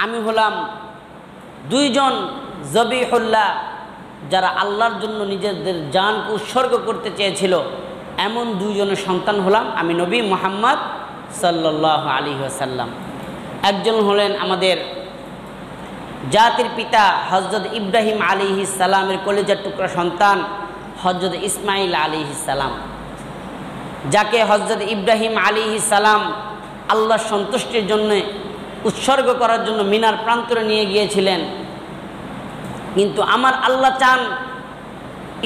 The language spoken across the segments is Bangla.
আমি হলাম দুইজন জবিহুল্লাহ, যারা আল্লাহর জন্য নিজেদের জানকে উৎসর্গ করতে চেয়েছিল, এমন দুইজনের সন্তান হলাম আমি নবী মুহাম্মদ সাল্লাল্লাহু আলাইহি ওয়াসাল্লাম। একজন হলেন আমাদের জাতির পিতা হযরত ইব্রাহিম আলাইহিস সালামের কলিজার টুকরা সন্তান হযরত ইসমাঈল আলাইহিস সালাম, যাকে হযরত ইব্রাহিম আলাইহিস সালাম আল্লাহর সন্তুষ্টির জন্য উৎসর্গ করার জন্য মিনার প্রান্তরে নিয়ে গিয়েছিলেন। কিন্তু আমার আল্লাহ চান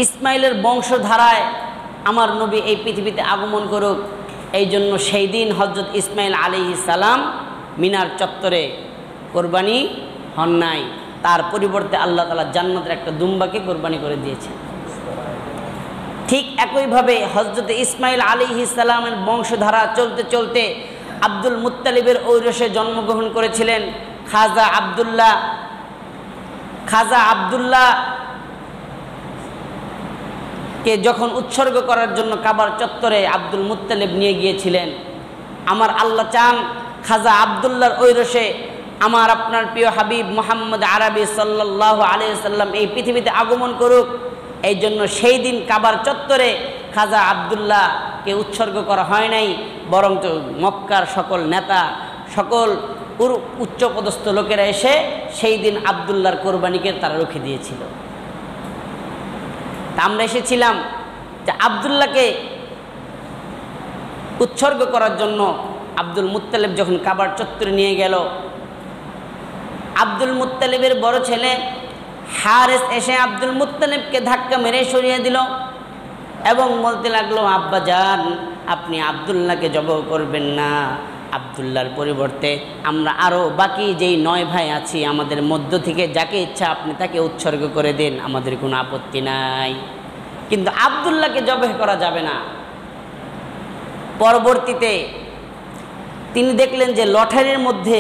ইসমাইলের বংশধারায় আমার নবী এই পৃথিবীতে আগমন করুক। এই জন্য সেই দিন হযরত ইসমাইল আলাইহিস সালাম মিনার চত্বরে কোরবানি হন নাই, তার পরিবর্তে আল্লাহ তাআলা জান্নাতের একটা দুম্বাকে কোরবানি করে দিয়েছে। ঠিক একইভাবে হযরত ইসমাইল আলাইহিস সালামের বংশধারা চলতে চলতে আব্দুল মুত্তালিবের ঔরসে জন্মগ্রহণ করেছিলেন খাজা আব্দুল্লাহ। খাজা আব্দুল্লাহকে যখন উৎসর্গ করার জন্য কাবার চত্বরে আব্দুল মুত্তালিব নিয়ে গিয়েছিলেন, আমার আল্লাহ চান খাজা আব্দুল্লাহর ঐরসে আমার আপনার প্রিয় হাবিব মুহাম্মদ আরবি সাল্লাল্লাহু আলাইহি ওয়াসাল্লাম এই পৃথিবীতে আগমন করুক। এই জন্য সেই দিন কাবার চত্বরে খাজা আব্দুল্লাহকে উৎসর্গ করা হয় নাই, বরং মক্কার সকল নেতা, সকল উচ্চপদস্থ লোকেরা এসে সেই দিন আব্দুল্লাহর কোরবানিকে তারা রুখে দিয়েছিল। তা আমরা এসেছিলাম যে আব্দুল্লাহকে উৎসর্গ করার জন্য আব্দুল মুত্তালিব যখন কাবার চত্বরে নিয়ে গেল, আব্দুল মুত্তালিবের বড় ছেলে হারেস এসে আব্দুল মুত্তালিবকে ধাক্কা মেরে সরিয়ে দিল এবং বলতে লাগলো, আব্বা জান, আপনি আব্দুল্লাহকে জবাহ করবেন না, আব্দুল্লাহর পরিবর্তে আমরা আরও বাকি যেই 9 ভাই আছি আমাদের মধ্য থেকে যাকে ইচ্ছা আপনি তাকে উৎসর্গ করে দিন, আমাদের কোনো আপত্তি নাই, কিন্তু আব্দুল্লাহকে জবাহ করা যাবে না। পরবর্তীতে তিনি দেখলেন যে লটারির মধ্যে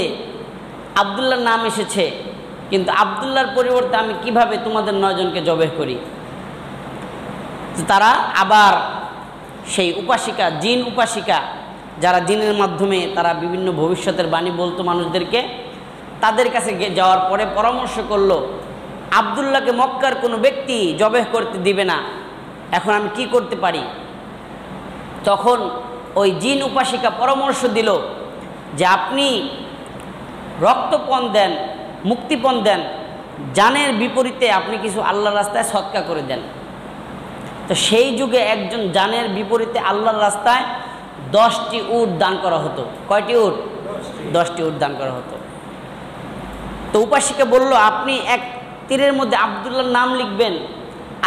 আব্দুল্লাহর নাম এসেছে, কিন্তু আব্দুল্লাহর পরিবর্তে আমি কিভাবে তোমাদের 9 জনকে জবাহ করি। তো তারা আবার সেই উপাসিকা, জিন উপাসিকা, যারা জিনের মাধ্যমে তারা বিভিন্ন ভবিষ্যতের বাণী বলতো মানুষদেরকে, তাদের কাছে যাওয়ার পরে পরামর্শ করলো আব্দুল্লাহকে মক্কার কোনো ব্যক্তি জবাহ করতে দিবে না, এখন আমি কি করতে পারি। তখন ওই জিন উপাসিকা পরামর্শ দিল যে আপনি রক্তপণ দেন, মুক্তিপণ দেন, জানের বিপরীতে আপনি কিছু আল্লাহর রাস্তায় সদকা করে দেন। তো সেই যুগে একজন জানের বিপরীতে আল্লাহর রাস্তায় 10টি উট দান করা হতো। কয়টি উট? 10টি উট দান করা হতো। তো উপাসিকা বলল, আপনি এক তীরের মধ্যে আব্দুল্লাহর নাম লিখবেন,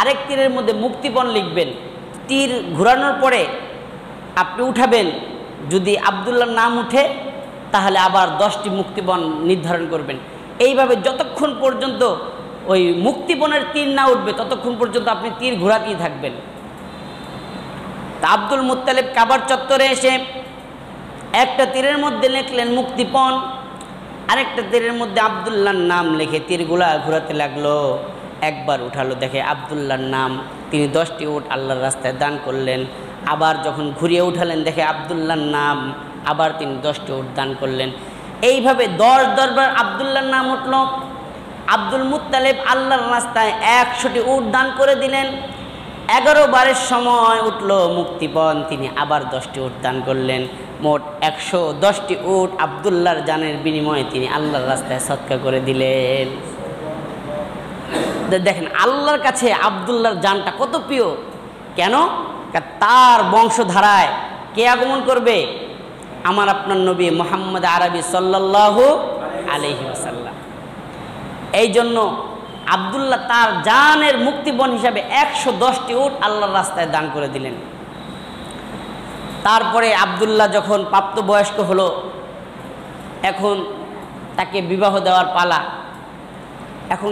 আরেক তীরের মধ্যে মুক্তিপণ লিখবেন, তীর ঘোরানোর পরে আপনি উঠাবেন, যদি আব্দুল্লাহর নাম উঠে তাহলে আবার 10টি মুক্তিপণ নির্ধারণ করবেন। এইভাবে যতক্ষণ পর্যন্ত ওই মুক্তিপণের তীর না উঠবে ততক্ষণ পর্যন্ত আপনি তীর ঘোরাতেই থাকবেন। তা আব্দুল মুত্তালিব কাবার চত্বরে এসে একটা তীরের মধ্যে লিখলেন মুক্তিপণ, আরেকটা তীরের মধ্যে আব্দুল্লাহর নাম লিখে তীরগুলা ঘোরাতে লাগলো। একবার উঠালো, দেখে আব্দুল্লাহর নাম, তিনি 10টি উট আল্লাহর রাস্তায় দান করলেন। আবার যখন ঘুরিয়ে উঠালেন, দেখে আব্দুল্লাহর নাম, আবার তিনি 10টি উট দান করলেন। এইভাবে 10 বার আব্দুল্লাহর নাম উঠল। আব্দুল মুত্তালিব আল্লাহর রাস্তায় 100টি উট দান করে দিলেন। 11 বারের সময় উঠল মুক্তিপণ, তিনি আবার 10টি উট দান করলেন। মোট 110টি উট আব্দুল্লাহর জানের বিনিময়ে তিনি আল্লাহর রাস্তায় সদকা করে দিলেন। দেখেন আল্লাহর কাছে আব্দুল্লাহর জানটা কত প্রিয়। কেন? তার বংশধারায় কে আগমন করবে? আমার আপনার নবী মুহাম্মদ আরবি সাল্লাল্লাহু আলাইহি ওয়াসাল্লাম। এই জন্য আব্দুল্লাহ তার জানের মুক্তিপণ হিসাবে 110টি উট আল্লাহর রাস্তায় দান করে দিলেন। তারপরে আব্দুল্লাহ যখন প্রাপ্তবয়স্ক হলো, এখন তাকে বিবাহ দেওয়ার পালা। এখন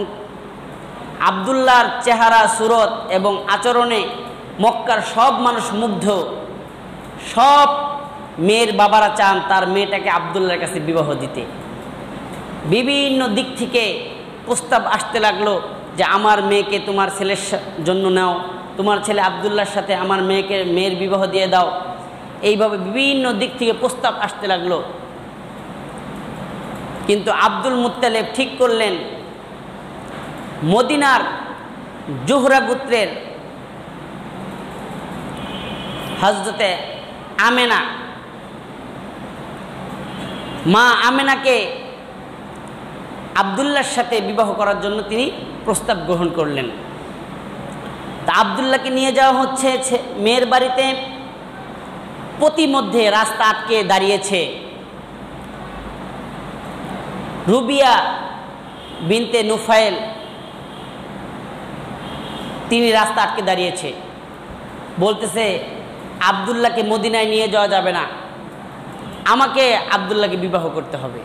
আব্দুল্লাহর চেহারা, সুরত এবং আচরণে মক্কার সব মানুষ মুগ্ধ। সব মেয়ের বাবারা চান তার মেয়েটাকে আব্দুল্লাহর কাছে বিবাহ দিতে। বিভিন্ন দিক থেকে প্রস্তাব আসতে লাগলো যে আমার মেয়েকে তোমার ছেলের জন্য নাও, তোমার ছেলে আব্দুল্লাহর সাথে আমার মেয়ের বিবাহ দিয়ে দাও। এইভাবে বিভিন্ন দিক থেকে প্রস্তাব আসতে লাগলো। কিন্তু আব্দুল মুত্তালিব ঠিক করলেন মদিনার জুহরা গোত্রের হযরতে আমেনা, মা আমেনাকে আব্দুল্লাহর সাথে বিবাহ করার জন্য তিনি প্রস্তাব গ্রহণ করলেন। তা আব্দুল্লাহকে নিয়ে যাওয়া হচ্ছে মেয়ের বাড়িতে। পথিমধ্যে রাস্তা আটকে দাঁড়িয়েছে রুবিয়া বিনতে নুফাইল, তিনি রাস্তা আটকে দাঁড়িয়েছে, বলতেছে আব্দুল্লাহকে মদিনায় নিয়ে যাওয়া যাবে না, আমাকে আব্দুল্লাহকে বিবাহ করতে হবে।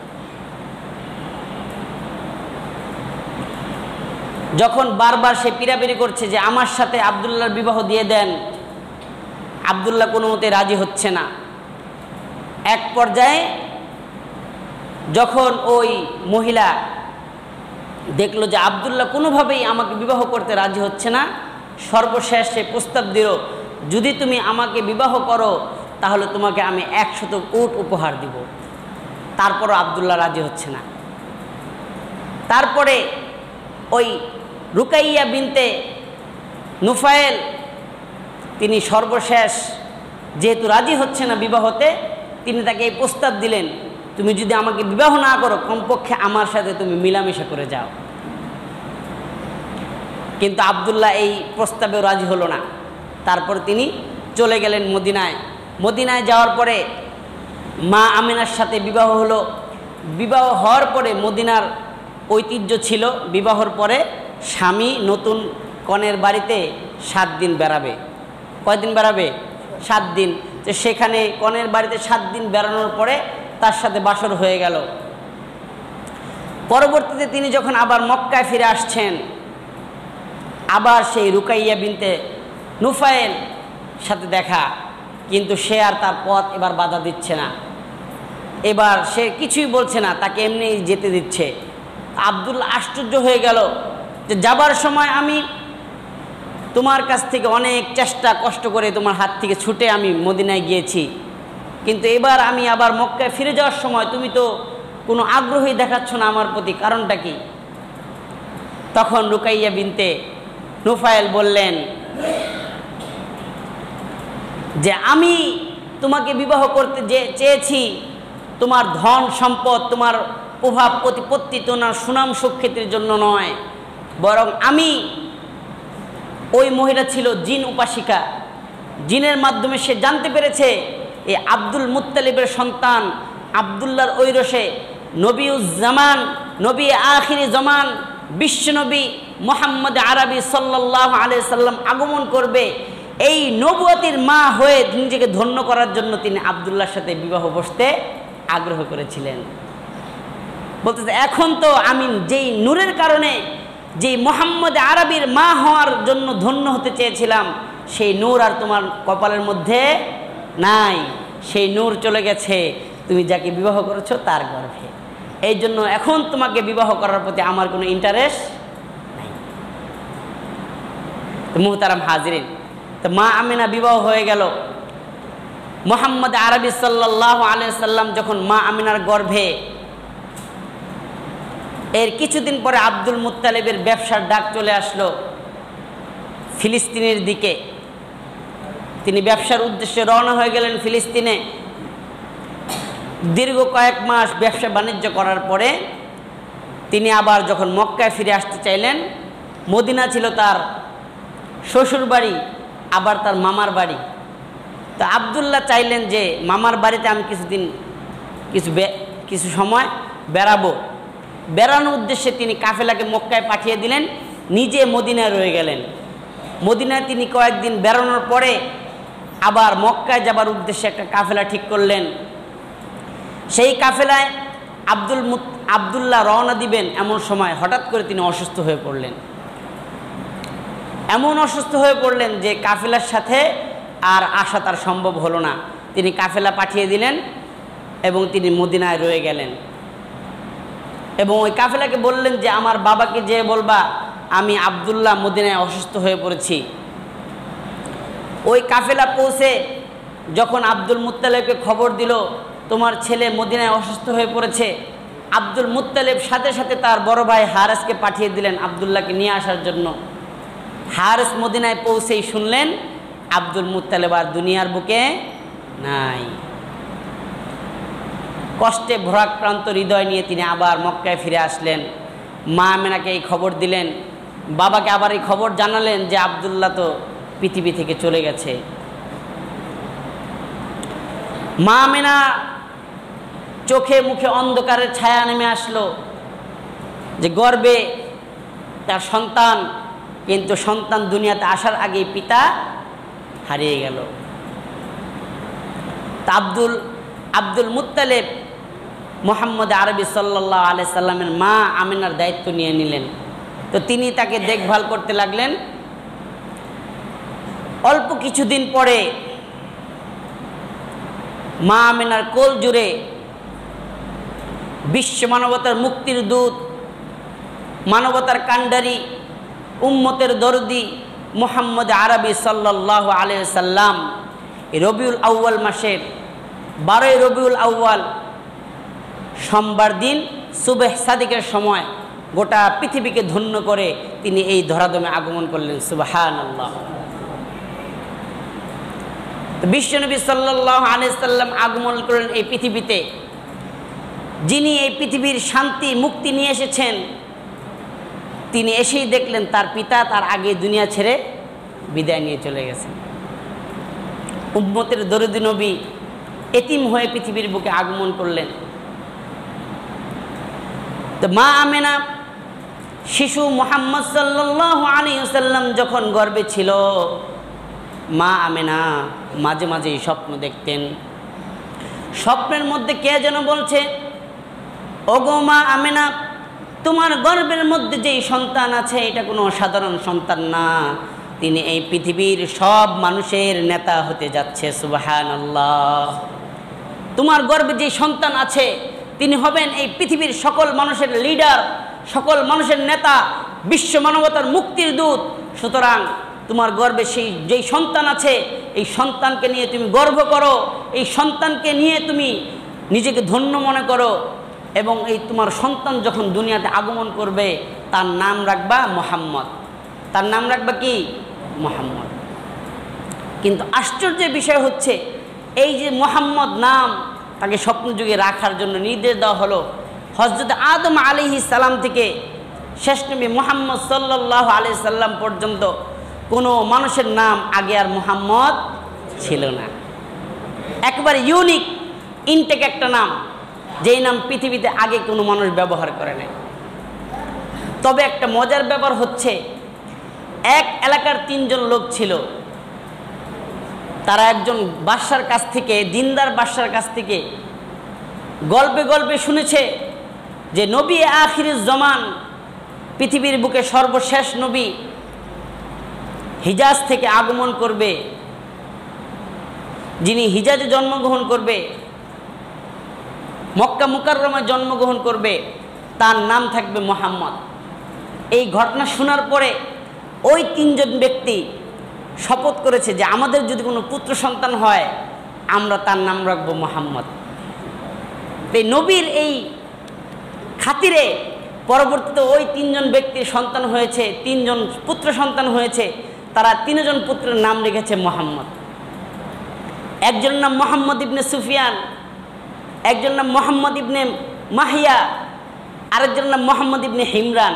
যখন বারবার সে পিড়াপিড়ি করছে যে আমার সাথে আব্দুল্লাহর বিবাহ দিয়ে দেন, আব্দুল্লাহ কোনো মতে রাজি হচ্ছে না। এক পর্যায়ে যখন ওই মহিলা দেখলো যে আব্দুল্লাহ কোনোভাবেই আমাকে বিবাহ করতে রাজি হচ্ছে না, সর্বশেষ সে প্রস্তাব দিল, যদি তুমি আমাকে বিবাহ করো তাহলে তোমাকে আমি 100 উট উপহার দিব। তারপরও আব্দুল্লাহ রাজি হচ্ছে না। তারপরে ওই রুকাইয়া বিনতে নুফাইল তিনি সর্বশেষ যেহেতু রাজি হচ্ছে না বিবাহতে, তিনি তাকে এই প্রস্তাব দিলেন, তুমি যদি আমাকে বিবাহ না করো কমপক্ষে আমার সাথে তুমি মিলামেশা করে যাও। কিন্তু আব্দুল্লাহ এই প্রস্তাবেও রাজি হলো না। তারপর তিনি চলে গেলেন মদিনায়। মদিনায় যাওয়ার পরে মা আমিনার সাথে বিবাহ হলো। বিবাহ হওয়ার পরে মদিনার ঐতিহ্য ছিল বিবাহর পরে স্বামী নতুন কনের বাড়িতে 7 দিন বেড়াবে। কয়দিন বেড়াবে? 7 দিন। তো সেখানে কনের বাড়িতে 7 দিন বেড়ানোর পরে তার সাথে বাসর হয়ে গেল। পরবর্তীতে তিনি যখন আবার মক্কায় ফিরে আসছেন, আবার সেই রুকাইয়া বিনতে নুফাইল সাথে দেখা, কিন্তু সে আর তার পথ এবার বাধা দিচ্ছে না, এবার সে কিছুই বলছে না, তাকে এমনি যেতে দিচ্ছে। আব্দুল্লাহ আশ্চর্য হয়ে গেল যে যাবার সময় আমি তোমার কাছ থেকে অনেক চেষ্টা কষ্ট করে তোমার হাত থেকে ছুটে আমি মদিনায় গিয়েছি, কিন্তু এবার আমি আবার মক্কায় ফিরে যাওয়ার সময় তুমি তো কোনো আগ্রহই দেখাচ্ছ না আমার প্রতি, কারণটা কি? তখন রুকাইয়া বিনতে নুফাইল বললেন যে আমি তোমাকে বিবাহ করতে চেয়েছি তোমার ধন সম্পদ, তোমার প্রভাব প্রতিপত্তি, তোমার সুনাম সুখ্যাতির জন্য নয়, বরং আমি, ওই মহিলা ছিল জিন উপাসিকা, জিনের মাধ্যমে সে জানতে পেরেছে এই আব্দুল মুত্তালিবের সন্তান আব্দুল্লাহর ঐরসে নবীউজ্জামান, নবী আখিরি জামান, বিশ্বনবী মুহাম্মদ আরবি সাল্লাল্লাহু আলাইহি সাল্লাম আগমন করবে। এই নবুয়তির মা হয়ে নিজেকে ধন্য করার জন্য তিনি আব্দুল্লাহর সাথে বিবাহ বসতে আগ্রহ করেছিলেন। বলতেছে এখন তো আমি যেই নূরের কারণে যেই মুহাম্মদ আরবির মা হওয়ার জন্য ধন্য হতে চেয়েছিলাম, সেই নূর আর তোমার কপালের মধ্যে নাই, সেই নূর চলে গেছে তুমি যাকে বিবাহ করেছো তার গর্ভে। এই জন্য এখন তোমাকে বিবাহ করার প্রতি আমার কোনো ইন্টারেস্ট নাই। তো মুহতারাম হাজিরিন, তো মা আমিনা বিবাহ হয়ে গেল। মুহাম্মদ আরবি সাল্লাল্লাহু আলাইহি সাল্লাম যখন মা আমিনার গর্ভে, এর কিছুদিন পরে আব্দুল মুত্তালিবের ব্যবসার ডাক চলে আসলো ফিলিস্তিনের দিকে। তিনি ব্যবসার উদ্দেশ্যে রওনা হয়ে গেলেন ফিলিস্তিনে। দীর্ঘ কয়েক মাস ব্যবসা বাণিজ্য করার পরে তিনি আবার যখন মক্কায় ফিরে আসতে চাইলেন, মদিনা ছিল তার শ্বশুর বাড়ি, আবার তার মামার বাড়ি। তো আব্দুল্লাহ চাইলেন যে মামার বাড়িতে আমি কিছু সময় বেড়াবো। বেড়ানোর উদ্দেশ্যে তিনি কাফেলাকে মক্কায় পাঠিয়ে দিলেন, নিজে মদিনায় রয়ে গেলেন। মদিনায় তিনি কয়েকদিন বেড়ানোর পরে আবার মক্কায় যাবার উদ্দেশ্যে একটা কাফেলা ঠিক করলেন। সেই কাফেলায় আব্দুল্লাহ রওনা দিবেন, এমন সময় হঠাৎ করে তিনি অসুস্থ হয়ে পড়লেন। এমন অসুস্থ হয়ে পড়লেন যে কাফেলার সাথে আর আসা তার সম্ভব হলো না। তিনি কাফেলা পাঠিয়ে দিলেন এবং তিনি মদিনায় রয়ে গেলেন। এবং ওই কাফেলাকে বললেন যে আমার বাবাকে যে বলবা আমি আব্দুল্লাহ মদিনায় অসুস্থ হয়ে পড়েছি। ওই কাফেলা পৌঁছে যখন আব্দুল মুত্তালিবকে খবর দিল তোমার ছেলে মদিনায় অসুস্থ হয়ে পড়েছে, আব্দুল মুত্তালিব সাথে সাথে তার বড় ভাই হারেসকে পাঠিয়ে দিলেন আবদুল্লাহকে নিয়ে আসার জন্য। হারেস মদিনায় পৌঁছেই শুনলেন আব্দুল মুত্তালিব আর দুনিয়ার বুকে নাই। কষ্টে ভরাক্রান্ত হৃদয় নিয়ে তিনি আবার মক্কায় ফিরে আসলেন। মা আমেনাকে এই খবর দিলেন, বাবাকে আবার এই খবর জানালেন যে আবদুল্লাহ তো পৃথিবী থেকে চলে গেছে। মা আমেনা চোখে মুখে অন্ধকারের ছায়া নেমে আসলো যে গর্বে তার সন্তান, কিন্তু সন্তান দুনিয়াতে আসার আগেই পিতা হারিয়ে গেল। তা আব্দুল মুত্তালিব মুহাম্মদ আরবি সাল্লাল্লাহু আলাইহি সাল্লামের মা আমিনার দায়িত্ব নিয়ে নিলেন। তো তিনি তাকে দেখভাল করতে লাগলেন। অল্প কিছুদিন পরে মা আমিনার কোল জুড়ে বিশ্ব মানবতার মুক্তির দূত, মানবতার কাণ্ডারি, উম্মতের দরদি মুহাম্মদ আরবি সাল্লাল্লাহু আলাইহি সাল্লাম রবিউল আউয়াল মাসের 12 রবিউল আউয়াল সোমবার দিন সুবহ সাদিকের সময় গোটা পৃথিবীকে ধন্য করে তিনি এই ধরাধামে আগমন করলেন। সুবহানাল্লাহ। তো বিশ্বনবী সাল্লাল্লাহু আলাইহি সাল্লাম আগমন করলেন এই পৃথিবীতে। যিনি এই পৃথিবীর শান্তি মুক্তি নিয়ে এসেছেন, তিনি এসেই দেখলেন তার পিতা তার আগে দুনিয়া ছেড়ে বিদায় নিয়ে চলে গেছেন। উম্মতের দরদি নবী এতিম হয়ে পৃথিবীর বুকে আগমন করলেন। তো মা আমেনা শিশু মুহাম্মদ সাল্লাল্লাহু আলাইহি ওয়াসাল্লাম যখন গর্ভে ছিল, মা আমেনা মাঝে মাঝেই স্বপ্ন দেখতেন। স্বপ্নের মধ্যে কে যেন বলছে, ওগো মা আমেনা, তোমার গর্ভের মধ্যে যেই সন্তান আছে এটা কোনো সাধারণ সন্তান না, তিনি এই পৃথিবীর সব মানুষের নেতা হতে যাচ্ছে। সুবহানাল্লাহ। তোমার গর্ভে যে সন্তান আছে তিনি হবেন এই পৃথিবীর সকল মানুষের লিডার, সকল মানুষের নেতা, বিশ্ব মানবতার মুক্তির দূত। সুতরাং তোমার গর্ভে যেই সন্তান আছে এই সন্তানকে নিয়ে তুমি গর্ব করো, এই সন্তানকে নিয়ে তুমি নিজেকে ধন্য মনে করো, এবং এই তোমার সন্তান যখন দুনিয়াতে আগমন করবে তার নাম রাখবা মুহাম্মদ। তার নাম রাখবা কি? মুহাম্মদ। কিন্তু আশ্চর্যের বিষয় হচ্ছে এই যে মুহাম্মদ নাম তাকে স্বপ্নযুগে রাখার জন্য নির্দেশ দেওয়া হলো। হযরত আদম আলাইহিস সালাম থেকে শেষ নবী মুহাম্মদ সাল্লাল্লাহু আলাইহি সাল্লাম পর্যন্ত কোনো মানুষের নাম আগে আর মুহাম্মদ ছিল না। একবারে ইউনিক ইনটেক একটা নাম, যেই নাম পৃথিবীতে আগে কোনো মানুষ ব্যবহার করে নাই। তবে একটা মজার ব্যাপার হচ্ছে, এক এলাকার 3 জন লোক ছিল। তারা একজন বাদশার কাছ থেকে, দিনদার বাদশার কাছ থেকে গল্পে গল্পে শুনেছে যে নবী আখিরুজ জামান, পৃথিবীর বুকে সর্বশেষ নবী হিজাজ থেকে আগমন করবে। যিনি হিজাজে জন্মগ্রহণ করবে, মক্কা মুকাররমায় জন্মগ্রহণ করবে, তার নাম থাকবে মুহাম্মদ। এই ঘটনা শোনার পরে ওই 3 জন ব্যক্তি শপথ করেছে যে আমাদের যদি কোনো পুত্র সন্তান হয় আমরা তার নাম রাখবো মুহাম্মদ। এই নবীর এই খাতিরে পরবর্তীতে ওই 3 জন ব্যক্তির সন্তান হয়েছে, 3 জন পুত্র সন্তান হয়েছে। তারা 3 জন পুত্রের নাম রেখেছে মুহাম্মদ। একজনের নাম মুহাম্মদ ইবনে সুফিয়ান, একজনের নাম মুহাম্মদ ইবনে মাহিয়া, আরেকজনের নাম মুহাম্মদ ইবনে হিমরান।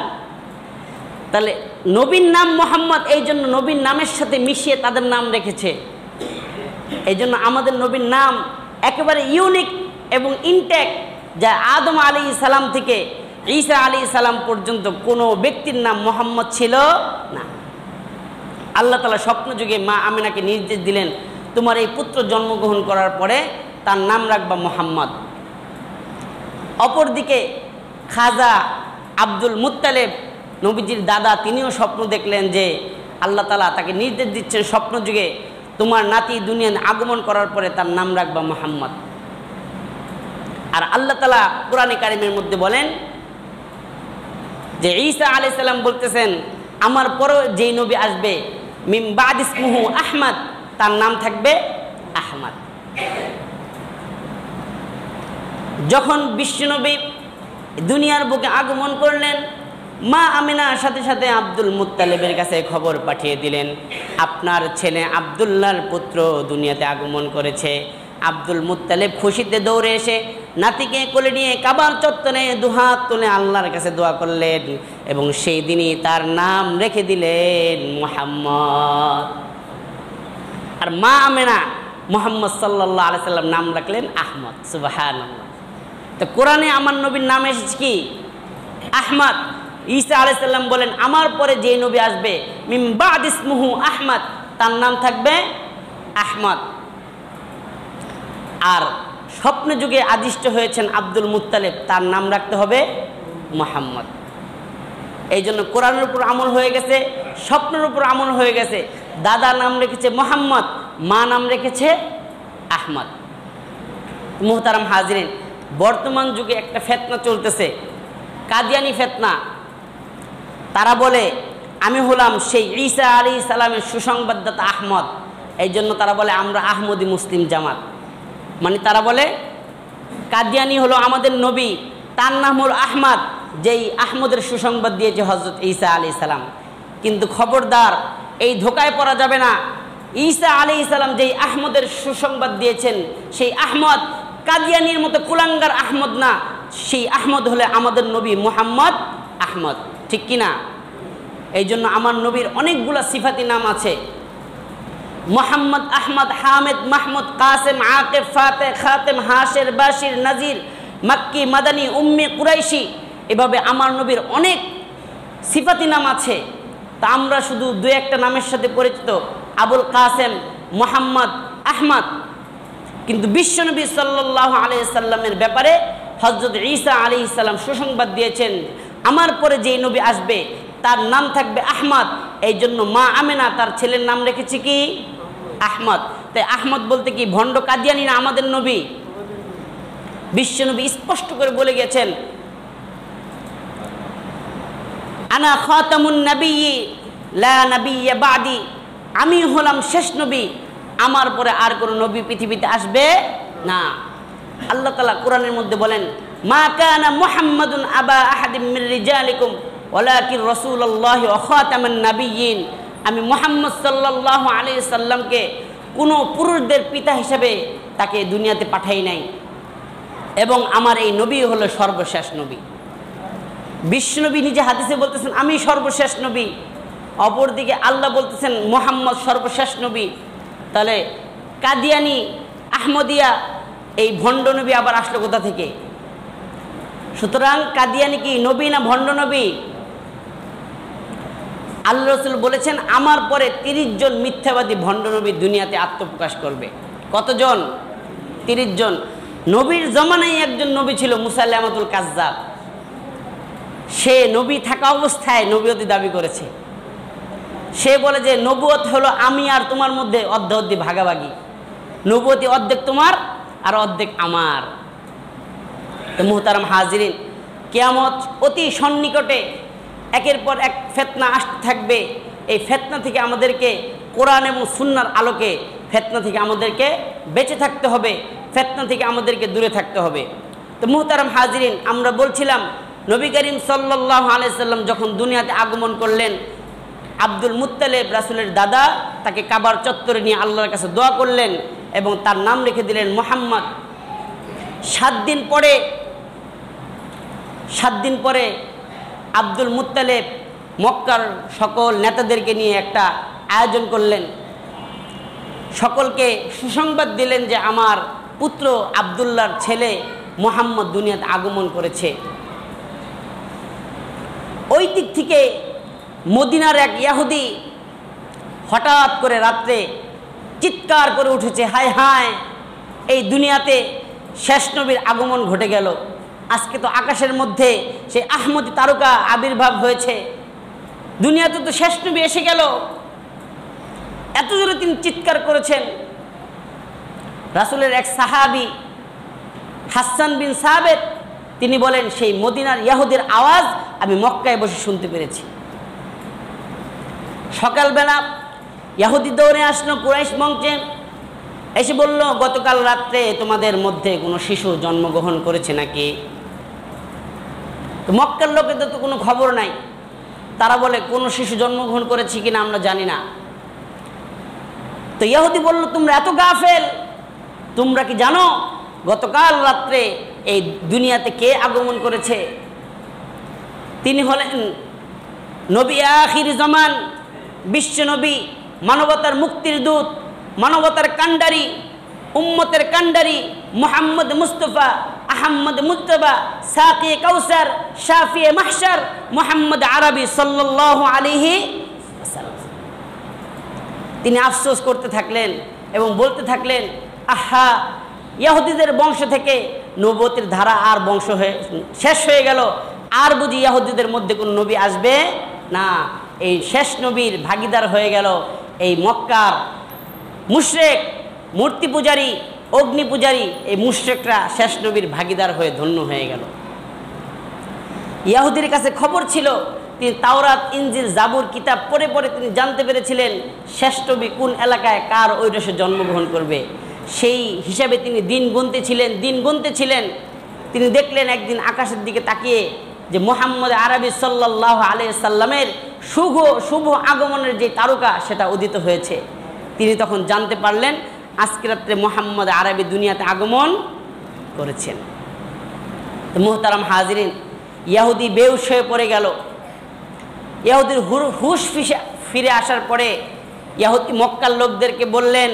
তাহলে নবীর নাম মুহাম্মদ, এই জন্য নবীর নামের সাথে মিশিয়ে তাদের নাম রেখেছে। এই জন্য আমাদের নবীর নাম একেবারে ইউনিক এবং ইনটেক, যা আদম আলাইহিস সালাম থেকে ঈসা আলাইহিস সালাম পর্যন্ত কোনো ব্যক্তির নাম মুহাম্মদ ছিল না। আল্লাহ তাআলা স্বপ্নযুগে মা আমিনাকে নির্দেশ দিলেন, তোমার এই পুত্র জন্মগ্রহণ করার পরে তার নাম রাখবা মুহাম্মদ। অপরদিকে খাজা আব্দুল মুত্তালিব, নবীজির দাদা, তিনিও স্বপ্ন দেখলেন যে আল্লাহ তাআলা তাকে নির্দেশ দিচ্ছেন স্বপ্নযুগে, তোমার নাতি দুনিয়ায় আগমন করার পরে তার নাম রাখবা মুহাম্মদ। আর আল্লাহ তাআলা কোরআনে কারিমের মধ্যে বলেন যে ঈসা আলাইহিস সালাম বলতেছেন, আমার পরে যেই নবী আসবে মিন বাদ ইসমুহু আহমদ, তার নাম থাকবে আহমদ। যখন বিশ্বনবী দুনিয়ার বুকে আগমন করলেন। মা আমিনার সাথে সাথে আব্দুল মুত্তালিবের কাছে খবর পাঠিয়ে দিলেন, আপনার ছেলে আব্দুল্লাহর পুত্র দুনিয়াতে আগমন করেছে। আব্দুল মুত্তালিব খুশিতে দৌড়ে এসে নাতিকে কোলে নিয়ে কাবার চত্বরে দুহাত তুলে আল্লাহর কাছে দোয়া করলেন এবং সেই দিনই তার নাম রেখে দিলেন মুহাম্মদ। আর মা আমিনা মুহাম্মদ সাল্লাল্লাহু আলাইহি সাল্লাম নাম রাখলেন আহমদ। সুবহানাল্লাহ। তো কোরআনে আমার নবীর নাম এসেছে কি? আহমদ। ঈসা আলাইহিস সালাম বলেন, আমার পরে যে নবী আসবে মিন বাদ ইসমুহু আহমদ, তার নাম থাকবে আহমদ। আর স্বপ্ন যুগে আদিষ্ট হয়েছেন আব্দুল মুত্তালিব, তার নাম রাখতে হবে মুহাম্মদ। এই জন্য কোরআনের উপর আমল হয়ে গেছে, স্বপ্নের উপর আমল হয়ে গেছে। দাদা নাম রেখেছে মুহাম্মদ, মা নাম রেখেছে আহমদ। মুহতারাম হাজিরিন, বর্তমান যুগে একটা ফিতনা চলতেছে, কাদিয়ানি ফিতনা। তারা বলে আমি হলাম সেই ঈসা আলাইহিস সালামের সুসংবাদদাতা আহমদ। এই জন্য তারা বলে আমরা আহমদি মুসলিম জামাত। মানে তারা বলে কাদিয়ানি হলো আমাদের নবী, তার নাম হলো আহমদ, যেই আহমদের সুসংবাদ দিয়েছে হযরত ঈসা আলাইহিস সালাম। কিন্তু খবরদার, এই ধোকায় পড়া যাবে না। ঈসা আলাইহিস সালাম যেই আহমদের সুসংবাদ দিয়েছেন, সেই আহমদ কাদিয়ানির মতো কুলাঙ্গার আহমদ না। সেই আহমদ হলে আমাদের নবী মুহাম্মদ আহমদ, ঠিক কিনা? এই জন্য আমার নবীর অনেকগুলা সিফাতি নাম আছে। মোহাম্মদ, আহমদ, হামিদ, মাহমুদ, কাসেম, আকিব, ফাতে, খাতেম, হাশের, বাশির, নাজির, মাক্কি, মাদানী, উম্মি, কুরাইশি। এভাবে আমার নবীর অনেক সিফাতি নাম আছে। তা আমরা শুধু দু একটা নামের সাথে পরিচিত, আবুল কাসেম, মোহাম্মদ, আহমদ। কিন্তু বিশ্বনবী সাল্লাল্লাহু আলাইহি সাল্লামের ব্যাপারে হযরত ঈসা আলাইহিস সালাম সুসংবাদ দিয়েছেন, আমার পরে যেই নবী আসবে তার নাম থাকবে আহমদ। এই জন্য মা আমিনা তার ছেলের নাম রেখেছে কি? আহমদ। তাই আহমদ বলতে কি ভণ্ড কাদিয়ানি না আমাদের নবী? বিশ্বনবী স্পষ্ট করে বলে গেছেন, আনা খাতামুন নবিয়্যি লা নাবিয়্যা বাদি, আমি হলাম শেষ নবী, আমার পরে আর কোনো নবী পৃথিবীতে আসবে না। আল্লাহ তাআলা কোরআনের মধ্যে বলেন, মা কানা মুহাম্মাদুন আবা আহাদিম মির রিজালিকুম ওয়ালাকিন রাসূলুল্লাহি ওয়া খাতামান নাবিয়্যিন। আমি মুহাম্মদ সাল্লাল্লাহু আলাইহি সাল্লামকে কোনো পুরুষদের পিতা হিসেবে তাকে দুনিয়াতে পাঠাই নাই, এবং আমার এই নবী হলো সর্বশেষ নবী। বিশ্বনবী নিজে হাদিসে বলতেছেন আমি সর্বশেষ নবী, অপরদিকে আল্লাহ বলতেছেন মুহাম্মদ সর্বশেষ নবী। তাহলে কাদিয়ানি, আহমদিয়া, এই ভণ্ড নবী আবার আসলো কোথা থেকে? সুতরাং কাদিয়ানি কি নবী না ভণ্ড নবী? আল্লাহ রাসূল বলেছেন আমার পরে 30 জন মিথ্যাবাদী ভণ্ড নবী দুনিয়াতে আত্মপ্রকাশ করবে। কতজন? 30 জন। নবীর জমানায় একজন নবী ছিল মুসাইলামাতুল কাজ্জাব। সে নবী থাকা অবস্থায় নবুয়তি দাবি করেছে। সে বলে যে নবুয়ত হলো আমি আর তোমার মধ্যে অর্ধ ভাগাভাগি, নবুয়তি অর্ধেক তোমার আর অর্ধেক আমার। তো মুহতারাম হাজিরিন, কিয়ামত অতি সন্নিকটে, একের পর এক ফিতনা আসতে থাকবে। এই ফিতনা থেকে আমাদেরকে কোরআন এবং সুন্নাহর আলোকে ফিতনা থেকে আমাদেরকে বেঁচে থাকতে হবে, ফিতনা থেকে আমাদেরকে দূরে থাকতে হবে। তো মুহতারাম হাজিরিন, আমরা বলছিলাম নবী করিম সাল্লাল্লাহু আলাইহি সাল্লাম যখন দুনিয়াতে আগমন করলেন, আব্দুল মুত্তালিব রাসূলের দাদা তাকে কাবার চত্বরে নিয়ে আল্লাহর কাছে দোয়া করলেন এবং তার নাম রেখে দিলেন মুহাম্মদ। 7 দিন পরে আব্দুল মুত্তালিব মক্কার সকল নেতাদেরকে নিয়ে একটা আয়োজন করলেন। সকলকে সুসংবাদ দিলেন যে আমার পুত্র আব্দুল্লাহর ছেলে মুহাম্মদ দুনিয়াতে আগমন করেছে। ওই দিক থেকে মদিনার এক ইহুদি হঠাৎ করে রাত্রে চিৎকার করে উঠেছে, হায় হায়, এই দুনিয়াতে শেষ নবীর আগমন ঘটে গেল। আজকে তো আকাশের মধ্যে সেই আহমদি তারকা আবির্ভাব হয়েছে, দুনিয়াতে তো শেষ নবী এসে গেল। এত জোরে তিনি চিৎকার করেছেন। রাসূলের এক সাহাবী হাসান বিন সাবিত তিনি বলেন, সেই মদিনার ইহুদির আওয়াজ আমি মক্কায় বসে শুনতে পেরেছি। সকালবেলা ইহুদি দৌড়ে আসলো কুরাইশ মঞ্চে, এসে বলল, গতকাল রাত্রে তোমাদের মধ্যে কোনো শিশু জন্মগ্রহণ করেছে নাকি? তো মক্কার লোকেদের তো কোনো খবর নাই, তারা বলে কোনো শিশু জন্মগ্রহণ করেছে কিনা আমরা জানি না। তো ইহুদি বলল, তোমরা এত গাফেল, তোমরা কি জানো গতকাল রাত্রে এই দুনিয়াতে কে আগমন করেছে? তিনি হলেন নবী আখির জামান, বিশ্ব নবী, মানবতার মুক্তির দূত, মানবতার কান্ডারি, উম্মতের কান্ডারি, মুহাম্মদ মুস্তফা আহমদ মুজতবা, সাকিয়ে কাউসার, শাফিয়ে মাহশার, মুহাম্মদ আরবি সাল্লাল্লাহু আলাইহি ওয়াসাল্লাম। তিনি আফসোস করতে থাকলেন এবং বলতে থাকলেন, আহা, ইহুদিদের বংশ থেকে নবুয়তের ধারা আর বংশ হয়ে শেষ হয়ে গেল, আর বুঝি ইহুদিদের মধ্যে কোনো নবী আসবে না। এই শেষ নবীর ভাগিদার হয়ে গেল এই মক্কার মুশরিক, মূর্তি পূজারী, অগ্নি পূজারী এই মুশরিকরা শেষ নবীর ভাগিদার হয়ে ধন্য হয়ে গেল। ইহুদির কাছে খবর ছিল, তিনি তাওরাত, ইনজিল, জাবুর কিতাব পড়ে পড়ে তিনি জানতে পেরেছিলেন শেষ নবী কোন এলাকায় কার ঐরসে জন্মগ্রহণ করবে। সেই হিসাবে তিনি দিন গুনতেছিলেন। তিনি দেখলেন একদিন আকাশের দিকে তাকিয়ে যে মুহাম্মদ আরবি সাল্লাল্লাহু আলাইহি সাল্লামের শুভ আগমনের যে তারকা সেটা উদিত হয়েছে। তিনি তখন জানতে পারলেন আজকে রাত্রে মুহাম্মদ আরবি দুনিয়াতে আগমন করেছেন। তো মুহতারাম হাজিরিন, ইহুদি বেহুশ হয়ে পড়ে গেল। ইহুদির হুশ ফিরে আসার পরে ইহুদি মক্কার লোকদেরকে বললেন,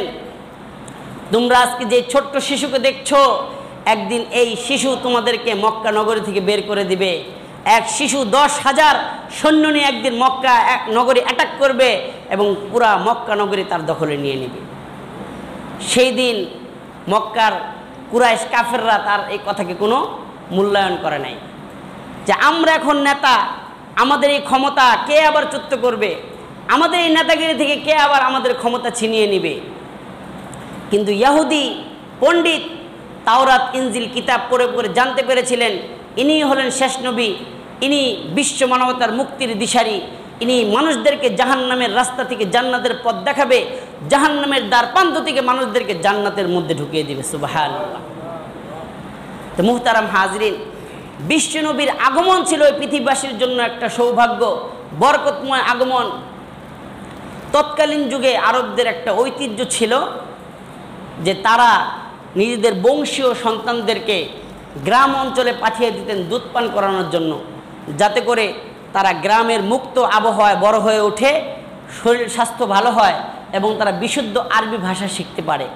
তোমরা আজকে যে ছোট্ট শিশুকে দেখছো, একদিন এই শিশু তোমাদেরকে মক্কা নগরী থেকে বের করে দিবে। এক শিশু 10,000 সৈন্য নিয়ে একদিন মক্কা নগরী অ্যাটাক করবে এবং পুরা মক্কা নগরী তার দখলে নিয়ে নেবে। সেই দিন মক্কার কুরাইশ কাফেররা তার এই কথাকে কোনো মূল্যায়ন করে নাই, যে আমরা এখন নেতা, আমাদের এই ক্ষমতা কে আবার চ্যুত করবে, আমাদের এই নেতাগিরি থেকে কে আবার আমাদের ক্ষমতা ছিনিয়ে নেবে। কিন্তু ইহুদি পণ্ডিত তাওরাত, ইনজিল কিতাব পড়ে পড়ে জানতে পেরেছিলেন ইনি হলেন শেষ নবী, ইনি বিশ্ব মানবতার মুক্তির দিশারি, ইনি মানুষদেরকে জাহান্নামের রাস্তা থেকে জান্নাতের পথ দেখাবে, জাহান্নামের দ্বার প্রান্ত থেকে মানুষদেরকে জান্নাতের মধ্যে ঢুকিয়ে দিবে। সুবহানাল্লাহ। তো মুহতারাম হাজরিন, বিশ্ব নবীর আগমন ছিল এই পৃথিবীবাসীর জন্য একটা সৌভাগ্য, বরকতময় আগমন। তৎকালীন যুগে আরবদের একটা ঐতিহ্য ছিল যে তারা নিজেদের বংশীয় সন্তানদেরকে গ্রাম অঞ্চলে পাঠিয়ে দিতেন দুধ পান করানোর জন্য, যাতে করে তারা গ্রামের মুক্ত আবহাওয়ায় বড় হয়ে ওঠে, শরীর স্বাস্থ্য ভালো হয় এবং তারা বিশুদ্ধ আরবি ভাষা শিখতে পারে।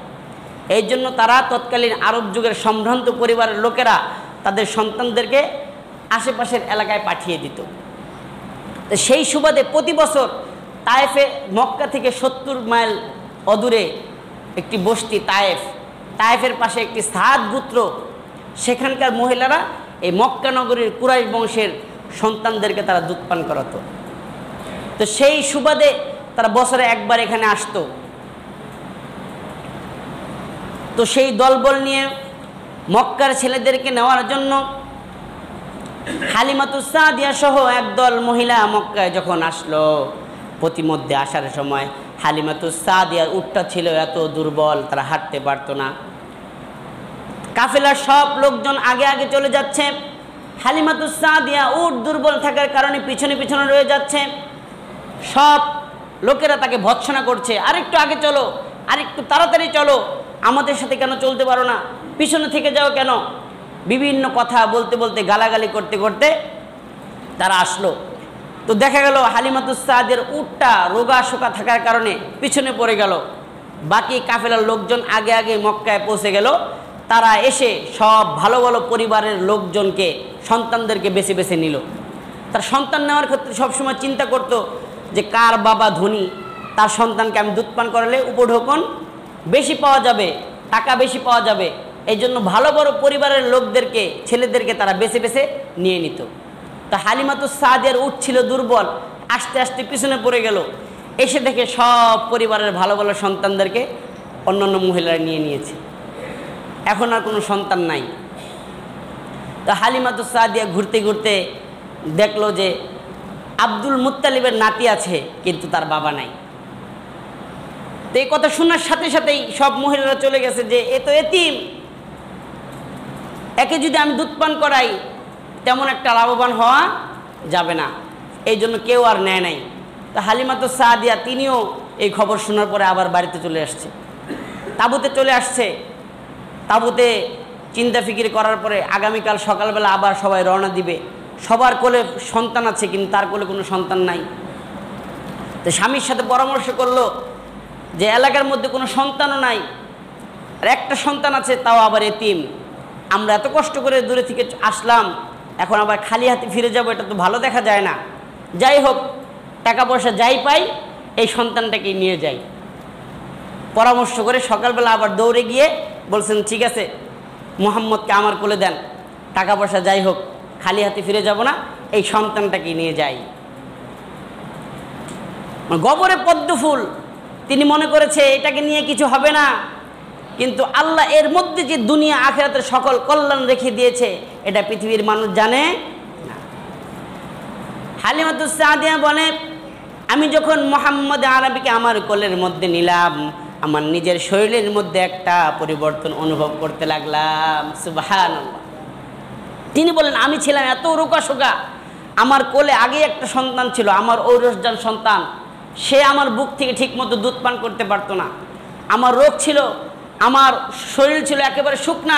এই জন্য তারা তৎকালীন আরব যুগের সম্ভ্রান্ত পরিবারের লোকেরা তাদের সন্তানদেরকে আশেপাশের এলাকায় পাঠিয়ে দিত। তো সেই সুবাদে প্রতি বছর তায়েফে, মক্কা থেকে 70 মাইল অদূরে একটি বস্তি তায়েফের পাশে একটি সাদ গোত্র, সেখানকার মহিলারা এই মক্কা নগরীর কুরাইশ বংশের সন্তানদেরকে তারা দুধ পান করাতো। তো সেই সুবাদে তারা বছরে একবার এখানে আসতো। তো সেই দলবল নিয়ে মক্কার ছেলেদেরকে নেওয়ার জন্য হালিমাতুস সাদিয়া সহ একদল মহিলা মক্কায় যখন আসলো, প্রতিমধ্যে আসার সময় হালিমাতুস সাদিয়ার উটটা ছিল এত দুর্বল, তারা হাঁটতে পারতো না। কাফেলার সব লোকজন আগে আগে চলে যাচ্ছে, হালিমাতুস সাদিয়া উট দুর্বল থাকার কারণে পিছনে পিছনে রয়ে যাচ্ছে। সব লোকেরা তাকে ভৎসনা করছে, আরেকটু আগে চলো, আরেকটু তাড়াতাড়ি চলো, আমাদের সাথে কেন চলতে পারো না, পিছনে থেকে যাও কেন। বিভিন্ন কথা বলতে বলতে, গালাগালি করতে করতে তারা আসলো। তো দেখা গেল হালিমাতুস সাদিয়ার উটটা রোগা শোকা থাকার কারণে পিছনে পড়ে গেল। বাকি কাফেলার লোকজন আগে আগে মক্কায় পৌঁছে গেল। তারা এসে সব ভালো ভালো পরিবারের লোকজনকে, সন্তানদেরকে বেছে বেছে নিল। তার সন্তান নেওয়ার ক্ষেত্রে সবসময় চিন্তা করতো যে কার বাবা ধনী, তার সন্তানকে আমি দুধ পান করালে উপঢৌকন বেশি পাওয়া যাবে, টাকা বেশি পাওয়া যাবে। এই জন্য ভালো বড় পরিবারের লোকদেরকে, ছেলেদেরকে তারা বেছে বেছে নিয়ে নিত। তা হালিমাতুস সাদিয়ার উট ছিল দুর্বল, আস্তে আস্তে পিছনে পড়ে গেল। এসে দেখে সব পরিবারের ভালো ভালো সন্তানদেরকে অন্যান্য মহিলারা নিয়ে নিয়েছে, এখন আর কোনো সন্তান নাই। তো হালিমাতুস সাদিয়া ঘুরতে ঘুরতে দেখলো যে আব্দুল মুত্তালিবের নাতি আছে কিন্তু তার বাবা নাই। তো এই কথা শোনার সাথে সাথেই সব মহিলারা চলে গেছে যে এ তো এতিম, একে যদি আমি দুধ পান করাই তেমন একটা লাভবান হওয়া যাবে না, এই জন্য কেউ আর নেয় নাই। তা হালিমাতুস সাদিয়া তিনিও এই খবর শোনার পরে আবার বাড়িতে চলে আসছে, তাঁবুতে চলে আসছে। তাঁবুতে চিন্তা ফিকির করার পরে আগামীকাল সকালবেলা আবার সবাই রওনা দিবে। সবার কোলে সন্তান আছে, কিন্তু তার কোলে কোনো সন্তান নাই। তো স্বামীর সাথে পরামর্শ করলো যে এলাকার মধ্যে কোনো সন্তানও নাই, আর একটা সন্তান আছে তাও আবার এতিম। আমরা এত কষ্ট করে দূরে থেকে আসলাম, এখন আবার খালি হাতে ফিরে যাব, এটা তো ভালো দেখা যায় না। যাই হোক, টাকা পয়সা যাই পাই এই সন্তানটাকে নিয়ে যাই। পরামর্শ করে সকালবেলা আবার দৌড়ে গিয়ে বলছেন, ঠিক আছে মুহাম্মদকে আমার কোলে দেন, টাকা পয়সা যাই হোক খালি হাতে ফিরে যাব না, এই সন্তানটাকে নিয়ে যাই। গবরে পদ্ম ফুল, তিনি মনে করেছে এটাকে নিয়ে কিছু হবে না, কিন্তু আল্লাহ এর মধ্যে যে দুনিয়া আখিরাতের সকল কল্যাণ রেখে দিয়েছে এটা পৃথিবীর মানুষ জানে না। হালিমাতুস সাদিয়া বলে, আমি যখন মুহাম্মদ আরবিকে আমার কোলের মধ্যে নিলাম, আমার নিজের শরীরের মধ্যে একটা পরিবর্তন অনুভব করতে লাগলাম। সুবহানাল্লাহ। তিনি বলেন, আমি ছিলাম এত রোগাশোকা, আমার কোলে আগে একটা সন্তান ছিল, আমার ঔরসজান সন্তান, সে আমার বুক থেকে ঠিকমতো দুধ পান করতে পারতো না। আমার রোগ ছিল, আমার শরীর ছিল একেবারে শুকনা,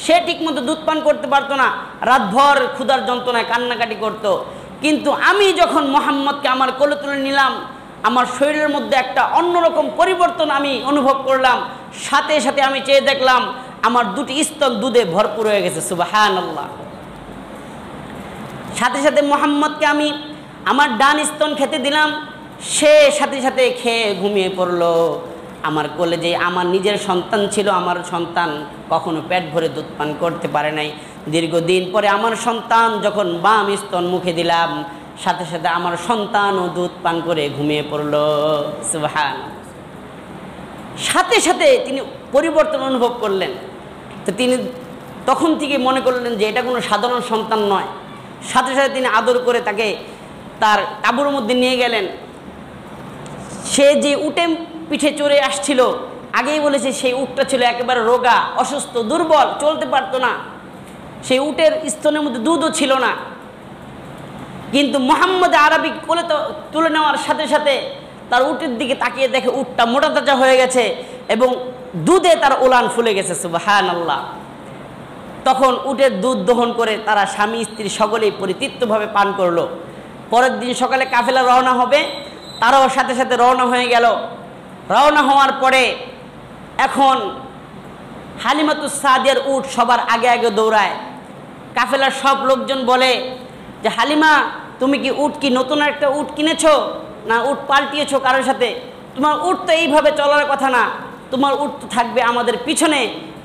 সে ঠিকমতো দুধ পান করতে পারতো না, রাতভর ক্ষুধার যন্ত্রণায় কান্নাকাটি করত। কিন্তু আমি যখন মুহাম্মদকে আমার কোলে তুলে নিলাম, আমার শরীরের মধ্যে একটা অন্যরকম পরিবর্তন আমি অনুভব করলাম। সাথে সাথে আমি চেয়ে দেখলাম আমার দুটি স্তন দুধে ভরপুর হয়ে গেছে। সুবহানাল্লাহ। সাথে সাথে মুহাম্মদকে আমি আমার ডান স্তন খেতে দিলাম, সে সাথে সাথে খেয়ে ঘুমিয়ে পড়লো। আমার কোলে যে আমার নিজের সন্তান ছিল, আমার সন্তান কখনো পেট ভরে দুধ পান করতে পারে নাই। দীর্ঘদিন পরে আমার সন্তান যখন বাম স্তন মুখে দিলাম, সাথে সাথে আমার সন্তানও দুধ পান করে ঘুমিয়ে পড়ল। সুবহানাল্লাহ। সাথে সাথে তিনি পরিবর্তন অনুভব করলেন। তো তিনি তখন থেকে মনে করলেন যে এটা কোনো সাধারণ সন্তান নয়। সাথে সাথে তিনি আদর করে তাকে তার তাঁবুর মধ্যে নিয়ে গেলেন। সে যে উটে পিঠে চড়ে আসছিল, আগেই বলেছে সেই উটটা ছিল একেবারে রোগা, অসুস্থ, দুর্বল, চলতে পারতো না। সেই উটের স্তনের মধ্যে দুধও ছিল না। কিন্তু মুহাম্মদ আরবি কোলে তুলে নেওয়ার সাথে সাথে তার উটের দিকে তাকিয়ে দেখে উটটা মোটা তাজা হয়ে গেছে এবং দুধে তার ওলান ফুলে গেছে। সুবহানাল্লাহ। তখন উটের দুধ দহন করে তারা স্বামী স্ত্রী সকলেই পরিতৃপ্তভাবে পান করলো। পরের দিন সকালে কাফেলা রওনা হবে, তারাও সাথে সাথে রওনা হয়ে গেল। রওনা হওয়ার পরে এখন হালিমাতুস সাদিয়ার উট সবার আগে আগে দৌড়ায়। কাফেলার সব লোকজন বলে যে, হালিমা তুমি কি উট কি নতুন একটা উট কিনেছো, না উট পাল্টিয়েছো কারোর সাথে? তোমার উট তো এইভাবে চলার কথা না, তোমার উট তো থাকবে আমাদের পিছনে,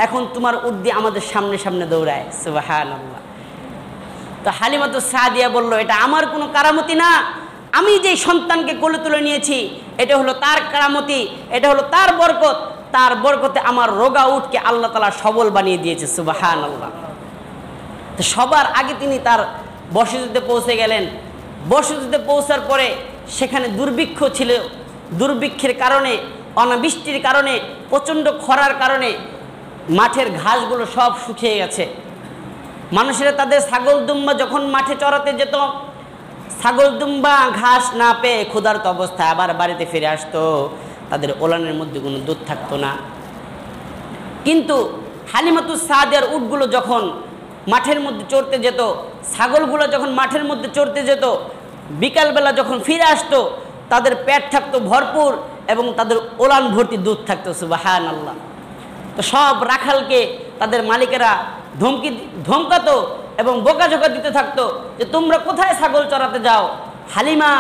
এখন তোমার উট দিয়ে আমাদের সামনে সামনে দৌড়ায়। সুবহানাল্লাহ। তো হালিমাতুস সাদিয়া বলল, এটা আমার কোনো কারামতি না, আমি যে সন্তানকে কোলে তুলে নিয়েছি এটা হলো তার কারামতি, এটা হলো তার বরকত, তার বরকতে আমার রোগা উটকে আল্লাহ তাআলা সবল বানিয়ে দিয়েছে। সুবহানাল্লাহ। তো সবার আগে তিনি তার বসতিতে পৌঁছে গেলেন। বসতিতে পৌঁছার পরে সেখানে দুর্ভিক্ষ ছিল। দুর্ভিক্ষের কারণে, অনাবৃষ্টির কারণে, প্রচণ্ড খরার কারণে মাঠের ঘাসগুলো সব শুকিয়ে গেছে। মানুষেরা তাদের ছাগল দুম্বা যখন মাঠে চড়াতে যেত, ছাগল দুম্বা ঘাস না পেয়ে ক্ষুধার্ত অবস্থায় আবার বাড়িতে ফিরে আসতো, তাদের ওলানের মধ্যে কোনো দুধ থাকতো না। কিন্তু হালিমাতুস সাদিয়ার উটগুলো যখন মাঠের মধ্যে চড়তে যেত, ছাগলগুলো যখন মাঠের মধ্যে চড়তে যেত, বিকালবেলা যখন ফিরে আসতো তাদের পেট থাকতো ভরপুর এবং তাদের ওলান ভর্তি দুধ থাকতো। সুবহানাল্লাহ। তো সব রাখালকে তাদের মালিকেরা ধমকাতো এবং বোকাঝোকা দিতে থাকতো যে, তোমরা কোথায় ছাগল চড়াতে যাও? হালিমা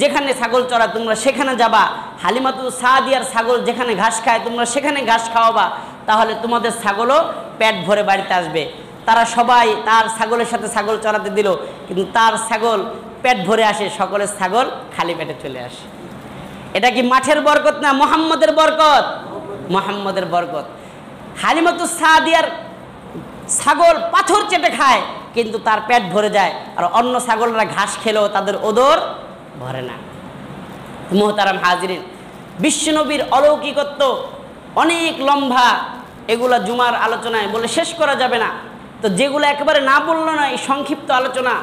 যেখানে ছাগল চড়া তোমরা সেখানে যাবা, হালিমাতুস সাদিয়ার ছাগল যেখানে ঘাস খায় তোমরা সেখানে ঘাস খাওয়াবা, তাহলে তোমাদের ছাগলও পেট ভরে বাড়িতে আসবে। তারা সবাই তার ছাগলের সাথে ছাগল চড়াতে দিল, কিন্তু তার ছাগল পেট ভরে আসে, সকলের ছাগল খালি পেটে চলে আসে। এটা কি মাঠের বরকত না মুহাম্মদের বরকত? মুহাম্মদের বরকত। হালিমাতুস সাদিয়ার ছাগল পাথর চেটে খায় কিন্তু তার পেট ভরে যায়, আর অন্য ছাগলরা ঘাস খেলেও তাদের ওদর ভরে না। মুহতারাম হাজিরিন, বিশ্বনবীর অলৌকিকত্ব অনেক লম্বা, এগুলা জুমার আলোচনায় বলে শেষ করা যাবে না। তো যেগুলো একেবারে না বললো না, এই সংক্ষিপ্ত আলোচনা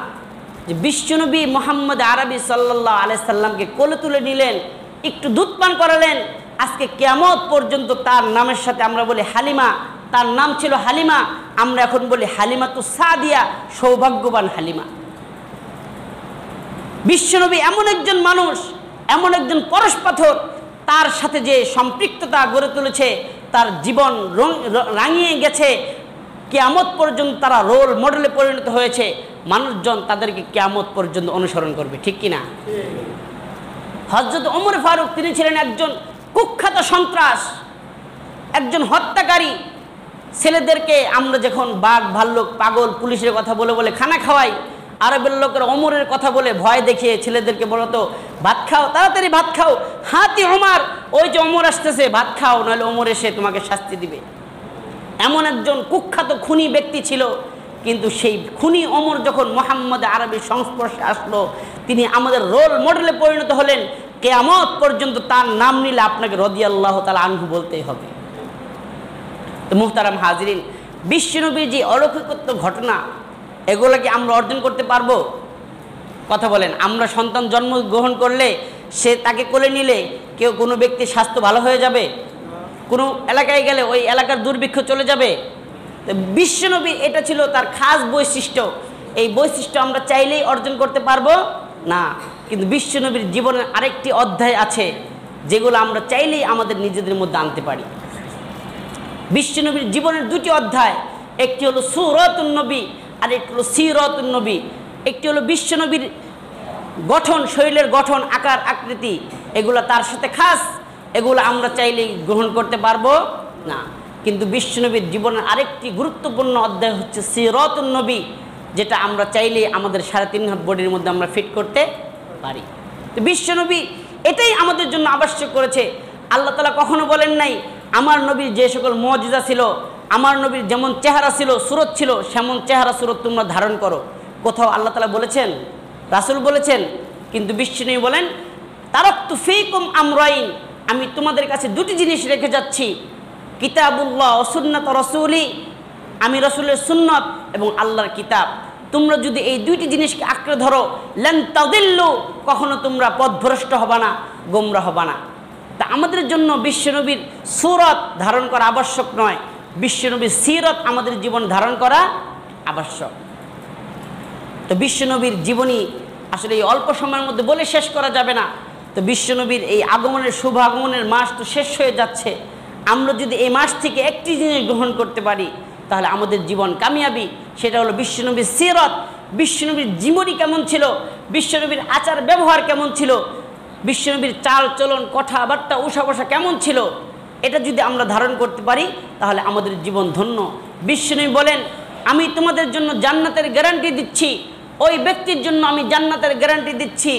যে বিশ্বনবী মুহাম্মদ আরবি সাল্লাল্লাহু আলাইহি সাল্লামকে কোলে তুলে নিলেন, একটু দুধ পান করালেন। আজকে কিয়ামত পর্যন্ত তার নামের সাথে আমরা বলি হালিমা, তার নাম ছিল হালিমা, আমরা এখন বলি হালিমাতু সাদিয়া, সৌভাগ্যবান হালিমা। বিশ্বনবী এমন একজন মানুষ, এমন একজন পরশ পাথর, তার সাথে যে সম্পৃক্ততা গড়ে তুলেছে, তার জীবন রাঙিয়ে গেছে। কিয়ামত পর্যন্ত তারা রোল মডেলে পরিণত হয়েছে, মানুষজন তাদেরকে কিয়ামত পর্যন্ত অনুসরণ করবে, ঠিক কিনা? হযরত ওমর ফারুক তিনি ছিলেন একজন কুখ্যাত সন্ত্রাস, একজন হত্যাকারী। ছেলেদেরকে আমরা যখন বাঘ ভাল্লুক পাগল পুলিশের কথা বলে বলে খানা খাওয়াই, আরবের লোকের ওমরের কথা বলে ভয় দেখিয়ে ছেলেদেরকে বলতো ভাত খাও, তাড়াতাড়ি ভাত খাও, হাতি ওমর, ওই যে ওমর আসতেছে, ভাত খাও, নাহলে ওমর এসে তোমাকে শাস্তি দিবে। এমন একজন কুখ্যাত খুনি ব্যক্তি ছিল। কিন্তু সেই খুনি ওমর যখন মুহাম্মদ আরবির সংস্পর্শে আসলো, তিনি আমাদের রোল মডেলে পরিণত হলেন। কিয়ামত পর্যন্ত তার নাম নিলে আপনাকে রাদিয়াল্লাহু তাআলা আনহু বলতেই হবে। তো মুহতারাম হাজিরিন, বিশ্বনবীর যে অলৌকিকত্ব ঘটনা, এগুলো কি আমরা অর্জন করতে পারবো? কথা বলেন। আমরা সন্তান জন্মগ্রহণ করলে, সে তাকে কোলে নিলে কেউ কোনো ব্যক্তির স্বাস্থ্য ভালো হয়ে যাবে? কোনো এলাকায় গেলে ওই এলাকার দুর্ভিক্ষ চলে যাবে? তো বিশ্বনবী এটা ছিল তার খাস বৈশিষ্ট্য। এই বৈশিষ্ট্য আমরা চাইলেই অর্জন করতে পারবো না, কিন্তু বিশ্বনবীর জীবনের আরেকটি অধ্যায় আছে যেগুলো আমরা চাইলেই আমাদের নিজেদের মধ্যে আনতে পারি। বিশ্বনবীর জীবনের দুটি অধ্যায়, একটি হলো সূরাতুন নবী আর একটি হলো সিরাতুন নবী। একটি হলো বিশ্বনবীর গঠন, শরীরের গঠন, আকার আকৃতি, এগুলো তার সাথে খাস, এগুলো আমরা চাইলেই গ্রহণ করতে পারবো না। কিন্তু বিশ্বনবীর জীবনের আরেকটি গুরুত্বপূর্ণ অধ্যায় হচ্ছে সিরাতুন নবী, যেটা আমরা চাইলেই আমাদের 3.5 হাত বডির মধ্যে আমরা ফিট করতে পারি। তো বিশ্বনবী এটাই আমাদের জন্য আবশ্যক করেছে। আল্লাহ তাআলা কখনো বলেন নাই আমার নবীর যে সকল মুজিজা ছিল, আমার নবীর যেমন চেহারা ছিল, সুরত ছিল, সেমন চেহারা সুরত তোমরা ধারণ করো। কোথাও আল্লাহ তাআলা বলেছেন? রাসূল বলেছেন? কিন্তু বিশ্বনবী বলেন তারাকতু ফীকুম আমরাইন, আমি তোমাদের কাছে দুটি জিনিস রেখে যাচ্ছি, কিতাবুল্লাহ ও সুন্নাত রাসূলি, আমি রাসূলের সুন্নাত এবং আল্লাহর কিতাব। তোমরা যদি এই দুইটি জিনিসকে আঁকড়ে ধরো, লান তাদিল্লু, কখনো তোমরা পথভ্রষ্ট হবা না, গোমরা হবা না। তা আমাদের জন্য বিশ্বনবীর সুরত ধারণ করা আবশ্যক নয়, বিশ্বনবীর সিরত আমাদের জীবন ধারণ করা আবশ্যক। তো বিশ্বনবীর জীবনী আসলে এই অল্প সময়ের মধ্যে বলে শেষ করা যাবে না। তো বিশ্বনবীর এই আগমনের শুভ আগমনের মাস তো শেষ হয়ে যাচ্ছে। আমরা যদি এই মাস থেকে একটি জিনিস গ্রহণ করতে পারি, তাহলে আমাদের জীবন কামিয়াবি। সেটা হলো বিশ্বনবীর সিরত। বিশ্বনবীর জীবনী কেমন ছিল, বিশ্বনবীর আচার ব্যবহার কেমন ছিল, বিশ্বনবীর চাল চলন কথাবার্তা উঠা বসা কেমন ছিল, এটা যদি আমরা ধারণ করতে পারি তাহলে আমাদের জীবন ধন্য। বিশ্বনবী বলেন আমি তোমাদের জন্য জান্নাতের গ্যারান্টি দিচ্ছি, ওই ব্যক্তির জন্য আমি জান্নাতের গ্যারান্টি দিচ্ছি,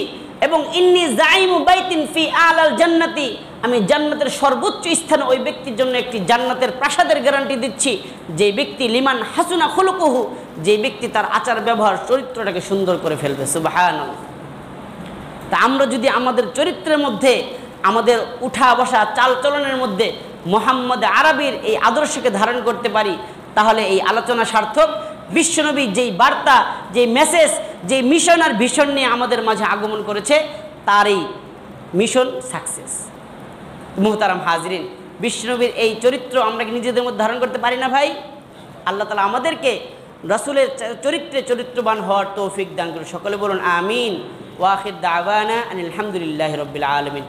এবং ইন্নী জাইমু বাইতিন ফি আলাল জান্নাতি, আমি জান্নাতের সর্বোচ্চ স্থানে ওই ব্যক্তির জন্য একটি জান্নাতের প্রাসাদের গ্যারান্টি দিচ্ছি, যে ব্যক্তি লিমান হাসুনা খুলুকুহু, যে ব্যক্তি তার আচার ব্যবহার চরিত্রটাকে সুন্দর করে ফেলবে। সুবহানাল্লাহ। তা আমরা যদি আমাদের চরিত্রের মধ্যে, আমাদের উঠা বসা চালচলনের মধ্যে মুহাম্মদ আরবির এই আদর্শকে ধারণ করতে পারি, তাহলে এই আলোচনা সার্থক। বিশ্বনবী যেই বার্তা, যেই মেসেজ, যেই মিশন আর ভিশন নিয়ে আমাদের মাঝে আগমন করেছে, তার এই মিশন সাকসেস। মুহতারাম হাজরিন, বিশ্বনবীর এই চরিত্র আমরা কি নিজেদের মধ্যে ধারণ করতে পারি না ভাই? আল্লাহ তাআলা আমাদেরকে রাসূলের চরিত্রে চরিত্রবান হওয়ার তৌফিক দান করুন। সকলে বলুন আমিন। ওয়া আখির দাওয়ানা আনিল হামদুলিল্লাহি রাব্বিল আলামিন।